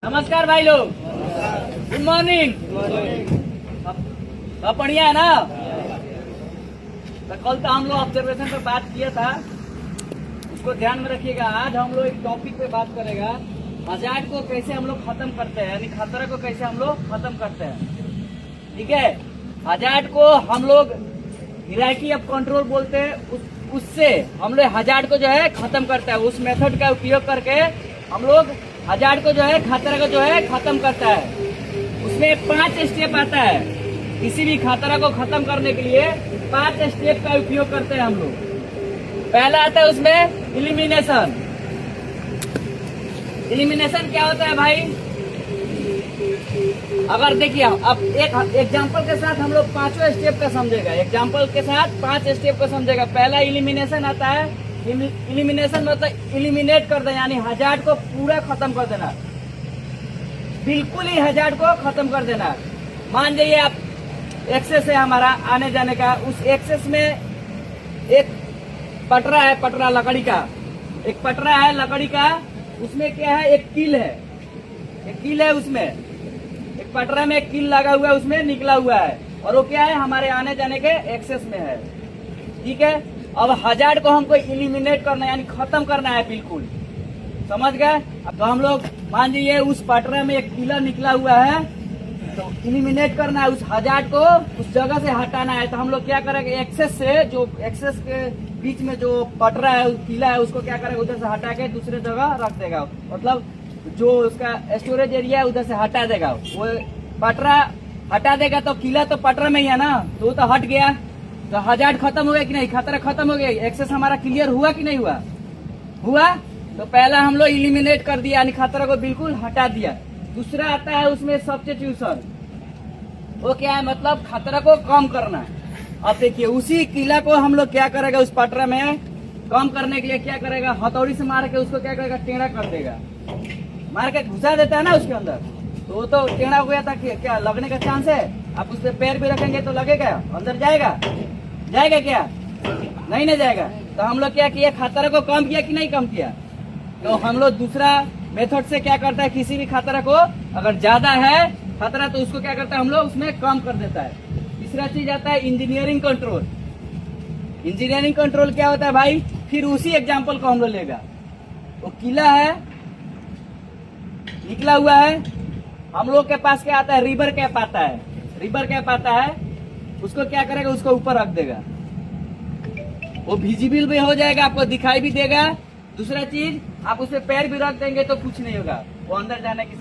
नमस्कार भाई लोग, गुड मॉर्निंग। सब बढ़िया है ना? तो कल तो हम लोग ऑब्जर्वेशन पे बात किया था, उसको ध्यान में रखिएगा। आज हम लोग एक टॉपिक पे बात करेगा, हजार्ड को कैसे हम लोग खत्म करते हैं, यानी खतरा को कैसे हम लोग खत्म करते हैं। ठीक है, हजार्ड को हम लोग हिरार्की ऑफ कंट्रोल बोलते हैं, उससे हम लोग हजार्ड को जो है खत्म करते हैं। उस मेथड का उपयोग करके हम लोग हजार्ड को जो है खतरा को जो है खत्म करता है। उसमें 5 स्टेप आता है। किसी भी खतरा को खत्म करने के लिए 5 स्टेप का उपयोग करते हैं हम लोग। पहला आता है उसमें इलिमिनेशन। इलिमिनेशन क्या होता है भाई? अगर देखिए, अब एक एग्जांपल के साथ हम लोग 5वां स्टेप का समझेगा। एग्जांपल के साथ 5 स्टेप का समझेगा। पहला इलिमिनेशन आता है। इलिमिनेशन मतलब इलिमिनेट कर देना, यानी हजार्ड को पूरा खत्म कर देना, बिल्कुल ही हजार्ड को खत्म कर देना। मान जाइए आप एक्सेस है हमारा आने जाने का, उस एक्सेस में एक पटरा है, पटरा लकड़ी का, एक पटरा है लकड़ी का, उसमें क्या है, एक कील है, एक कील है, उसमें एक पटरा में एक कील लगा हुआ है, उसमें निकला हुआ है, और वो क्या है, हमारे आने जाने के एक्सेस में है। ठीक है, अब हजार्ड को हमको इलिमिनेट करना है, यानी खत्म करना है बिल्कुल, समझ गए? तो हम लोग मान लीजिए उस पटरा में एक कीला निकला हुआ है, तो इलिमिनेट करना है, उस हजार्ड को उस जगह से हटाना है। तो हम लोग क्या करेंगे, एक्सेस से, जो एक्सेस के बीच में जो पटरा है, कीला है, उसको क्या करेगा, उधर से हटा के दूसरे जगह रख देगा। मतलब जो उसका स्टोरेज एरिया है उधर से हटा देगा। वो पटरा हटा देगा तो कीला तो पटरा में ही है ना, तो वो तो हट गया, तो हजार्ड खत्म हो गया कि नहीं, खतरा खत्म हो गया, एक्सेस हमारा क्लियर हुआ कि नहीं हुआ? हुआ। तो पहला हम लोग इलिमिनेट कर दिया, यानी खतरा को बिल्कुल हटा दिया। दूसरा आता है उसमें सब्स्टिट्यूशन। वो क्या है, मतलब खतरा को कम करना। अब देखिए, उसी किला को हम लोग क्या करेगा, उस पटरा में कम करने के लिए क्या करेगा, हथौड़ी से मार के उसको क्या करेगा, टेढ़ा कर देगा। मार के घुसा देता है ना उसके अंदर, तो वो तो टेढ़ा हो गया था, क्या लगने का चांस है? आप उस पर पैर भी रखेंगे तो लगेगा, अंदर जाएगा? जाएगा क्या? नहीं ना जाएगा। तो हम लोग क्या किया, खतरा को कम किया कि नहीं कम किया? तो हम लोग दूसरा मेथड से क्या करता है, किसी भी खतरा को अगर ज्यादा है खतरा तो उसको क्या करता है, हम लोग उसमें कम कर देता है। तीसरा चीज आता है इंजीनियरिंग कंट्रोल। इंजीनियरिंग कंट्रोल क्या होता है भाई? फिर उसी एग्जांपल को हम लोग लेगा, वो किला है, निकला हुआ है, हम लोग के पास क्या आता है, रिवर कैप आता है। रिवर कैप आता है, उसको क्या करेगा, उसको ऊपर रख देगा, वो विजिबल भी हो जाएगा, आपको दिखाई भी देगा। दूसरा चीज, आप उस पर पैर भी रख देंगे तो कुछ नहीं होगा, वो अंदर जाने की